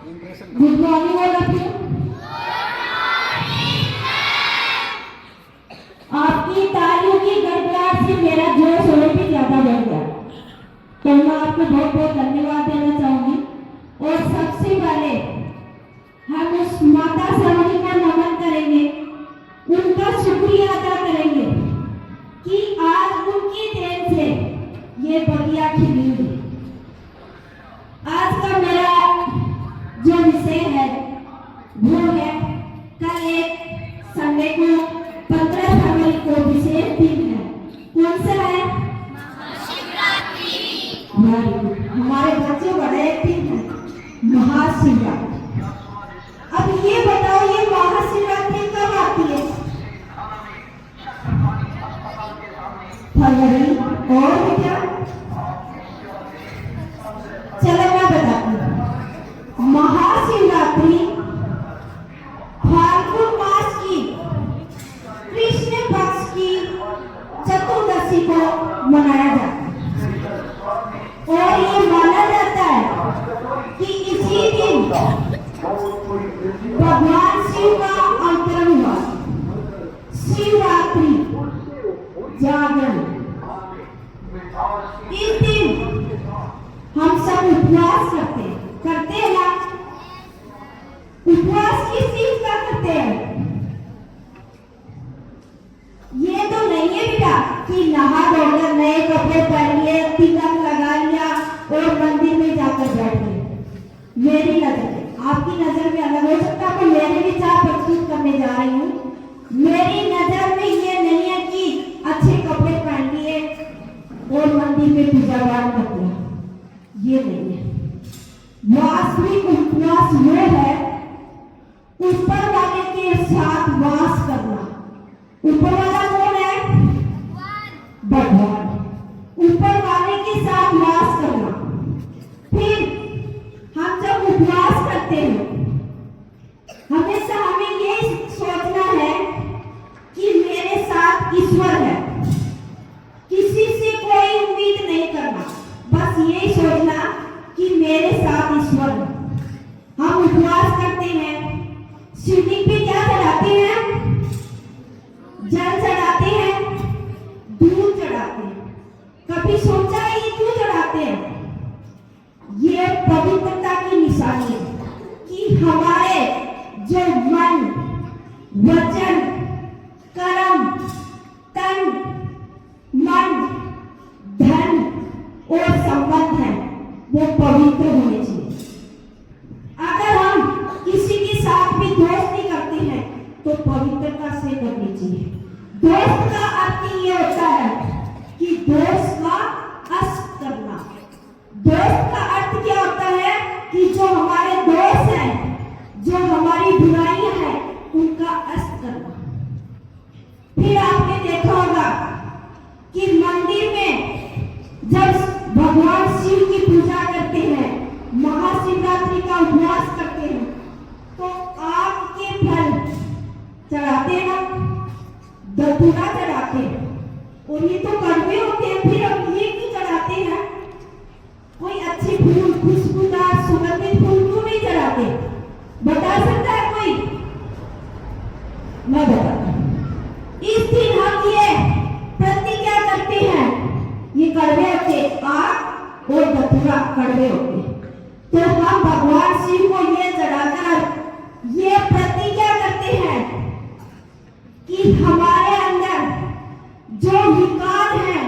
Good morning all of you. आपकी तालियों की गड़गड़ाहट से मेरा जोश और भी ज्यादा बढ़ गया, तो मैं आपको बहुत बहुत धन्यवाद देना चाहूंगी। और सबसे पहले हम उस माता सरवणी का नमन करेंगे, उनका शुक्रिया अदा करेंगे कि आज उनकी देन से ये बगिया खिली हुई। आज का मेरा जो विषय है वो है, कल एक संडे को 15 फरवरी को विशेष दिन है। कौन सा है? महाशिवरात्रि। हमारे बच्चे बड़े दिन है महाशिवरात्रि। अब ये बताओ, ये महाशिवरात्रि कब आती है? फरवरी। और क्या? चलो मैं बताती हूँ। महाशिवरात्रि फाल्गुन मास की कृष्ण पक्ष की चतुर्दशी को मनाया जाता है। और ये माना जाता है कि इसी दिन भगवान शिव का अवतरण हुआ। शिवरात्रि जागरण, इस दिन हम सब उपवास करते हैं ना। उपवास किस चीज का करते हैं? ये तो नहीं है बेटा कि नहा धोकर नए कपड़े पहन लिए, तिलक लगा लिया और मंदिर में जाकर बैठ गए। मेरी नजर में, आपकी नजर में अलग हो सकता है, तो मेरे विचार प्रस्तुत करने जा रही हूँ। मेरी नजर में ये नहीं है कि अच्छे कपड़े पहन लिए और मंदिर में पूजा पाठ कर दिया, ये नहीं है। वास्तविक उपवास वो है ऊपर वाले के साथ वास करना। ऊपर वाला कौन है? भगवान। ऊपर वाले के साथ वास करना। फिर हम जब उपवास करते हैं, हमेशा हमें ये सोचना है कि मेरे साथ ईश्वर है। किसी से कोई उम्मीद नहीं करना, बस ये सोचना कि मेरे साथ ईश्वर है। हम उपवास करते हैं, शिवलिंग पे क्या चढ़ाते हैं? जल चढ़ाते हैं, दूध चढ़ाते हैं। कभी सोचा है ये क्यों चढ़ाते हैं? ये पवित्रता की निशानी है कि हमारे जो मन, वचन, कर्म, तन, मन, धन और संबंध है वो पवित्र होने चाहिए। अगर हम किसी के साथ भी दोस्ती करते हैं तो पवित्रता से करनी चाहिए। दोस्त का अर्थ ये होता है कि दोस्त का अस्त करना। दोस्त का अर्थ क्या होता है कि जो हमारे दोस्त हैं, जो हमारी बुराइयां हैं, उनका अस्त करना। फिर आपने देखा होगा कि मंदिर में जब भगवान शिव की पूजा करते हैं, महाशिवरात्रि का उपवास करते हैं, तो आग के फल चढ़ाते हैं ना, धतूरा चढ़ाते हैं। और ये तो कड़वे होते हैं, फिर हम ये क्यों चढ़ाते हैं? कोई अच्छे फूल, खुशबूदार सुगंधित फूल क्यों नहीं चढ़ाते? बता सकता है कोई? मैं बताता हूँ। इस दिन हम ये प्रतिज्ञा करते हैं, ये कड़वे होते, आग और धतूरा कड़वे होते, तो हम भगवान शिव को ये चढ़ाकर ये प्रतिज्ञा करते हैं कि हमारे अंदर जो विकार है,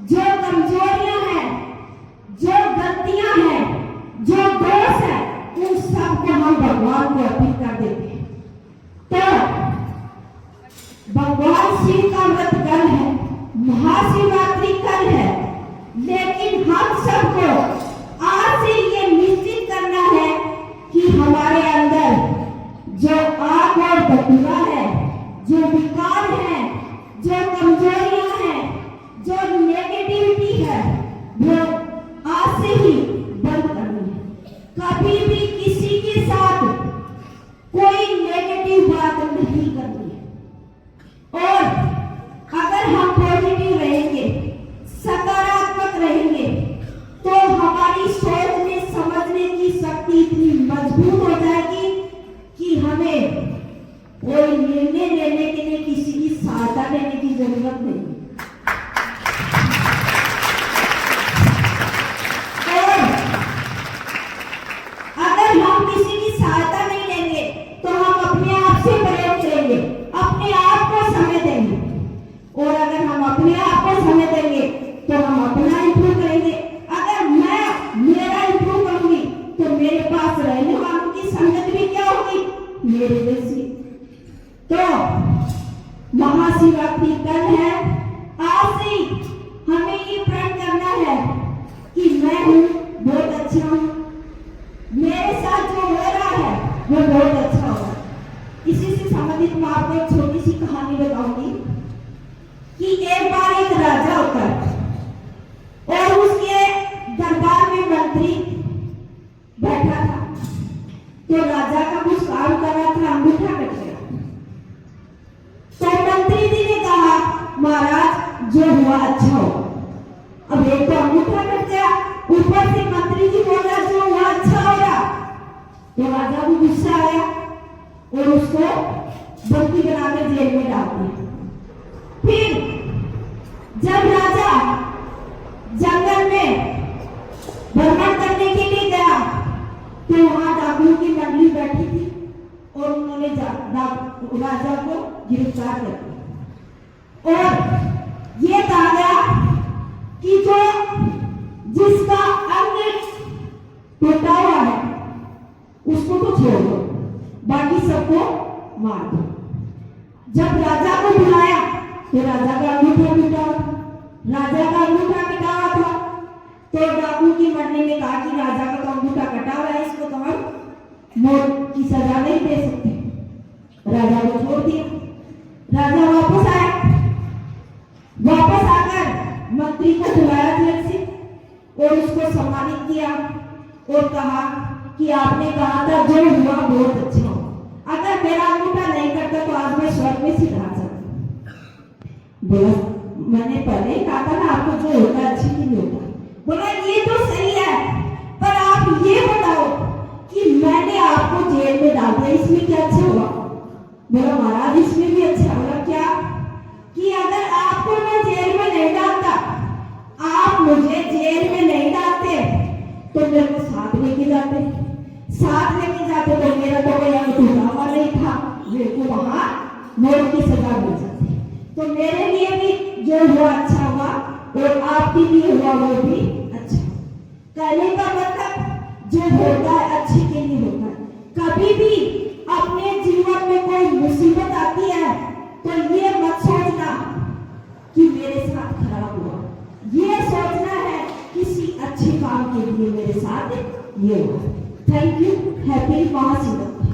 जो कमजोरियां हैं, जो गलतियां हैं, जो दोष है, उन सबको हम भगवान को अर्पित कर देते हैं। तो भगवान शिव का व्रत कल है, महाशिवरात्रि कल है, लेकिन हम सबको आज से ये निश्चित करना है कि हमारे अंदर जो आग और धतूरा है, जो विकार है, जो कमजोरियां हैं, जो नेगेटिविटी है, वो आज से ही बंद करनी है। कभी भी किसी के साथ कोई मजबूत हो जाएगी कि हमें कोई निर्णय लेने के लिए किसी की सहायता लेने की जरूरत नहीं। और अगर हम किसी की सहायता नहीं लेंगे तो हम अपने आप से प्रयोग करेंगे, अपने आप को समय देंगे। और अगर हम अपने आप को समय देंगे तो हम अपना इंप्रूव करेंगे। अगर मैं मेरा इंप्रूव करूंगी तो मेरे पास रहने वालों की संगत भी क्या होगी, मेरे जैसी। तो महाशिवरात्रि कल है, आज से हमें ये प्रण करना है कि मैं हूँ बहुत अच्छा हूँ, मेरे साथ जो हो रहा है वो बहुत अच्छा होगा। इसी से संबंधित मैं आपको एक छोटी सी कहानी बताऊंगी कि एक बार एक राजा होता है और उसके दरबार में मंत्री बैठा था। तो राजा का कुछ काम कर रहा था, अंगूठा कट गया। तो मंत्री जी ने कहा, महाराज जो हुआ अच्छा हो। अब एक तो अंगूठा कट गया, ऊपर से मंत्री जी बोला जो हुआ अच्छा हो रहा। तो राजा को गुस्सा आया और उसको बंदी बनाकर जेल में डाल दिया। फिर जब राजा जंगल में भ्रमण करने के लिए गया तो वहां डाकुओं की मंडली बैठी थी और उन्होंने राजा को गिरफ्तार कर लिया। और ये कहा गया कि जो जिसका अंग टूटा हुआ है उसको तो छोड़ दो, बाकी सबको मार दो। जब राजा को बुलाया तो राजा का अंगूठा टूटा हुआ था, राजा का अंगूठा कटा हुआ था। तो डाकू की मंडली ने कहा कि राजा का तो अंगूठा कटा हुआ है, इसको तो हम मौत की सजा नहीं दे सकते। राजा को छोड़ दिया। राजा वापस आया, वापस आकर मंत्री को बुलाया जेल से और उसको सम्मानित किया और कहा कि आपने कहा था जो हुआ बहुत अच्छा हो। अगर मेरा अंगूठा नहीं करता तो आज मैं स्वर्ग में सीधा आ जाता। बोला मैंने पहले ही कहा था ना आपको जो होता है अच्छी नहीं होता। बोला ये तो सही है, पर आप ये बताओ कि मैंने आपको जेल में डाल दिया, इसमें क्या अच्छा हुआ? बोला महाराज इसमें भी अच्छा होगा। क्या कि अगर आपको मैं जेल में नहीं डालता, आप मुझे जेल में नहीं डालते तो मेरे को साथ लेके जाते, साथ लेके जाते तो मेरा तो कोई अंगूठा हुआ नहीं था, मेरे को वहां मौत की सजा मिल जाती। तो मेरे लिए भी जो हुआ अच्छा हुआ और आपके लिए हुआ वो भी अच्छा। कहने का मतलब जो होता है अच्छे के लिए होता है। कभी भी अपने जीवन में कोई मुसीबत आती है तो ये मत सोचना कि मेरे साथ खराब हुआ, ये सोचना है किसी अच्छे काम के लिए मेरे साथ ये हुआ। Thank you. हैप्पी महाशिवरात्रि।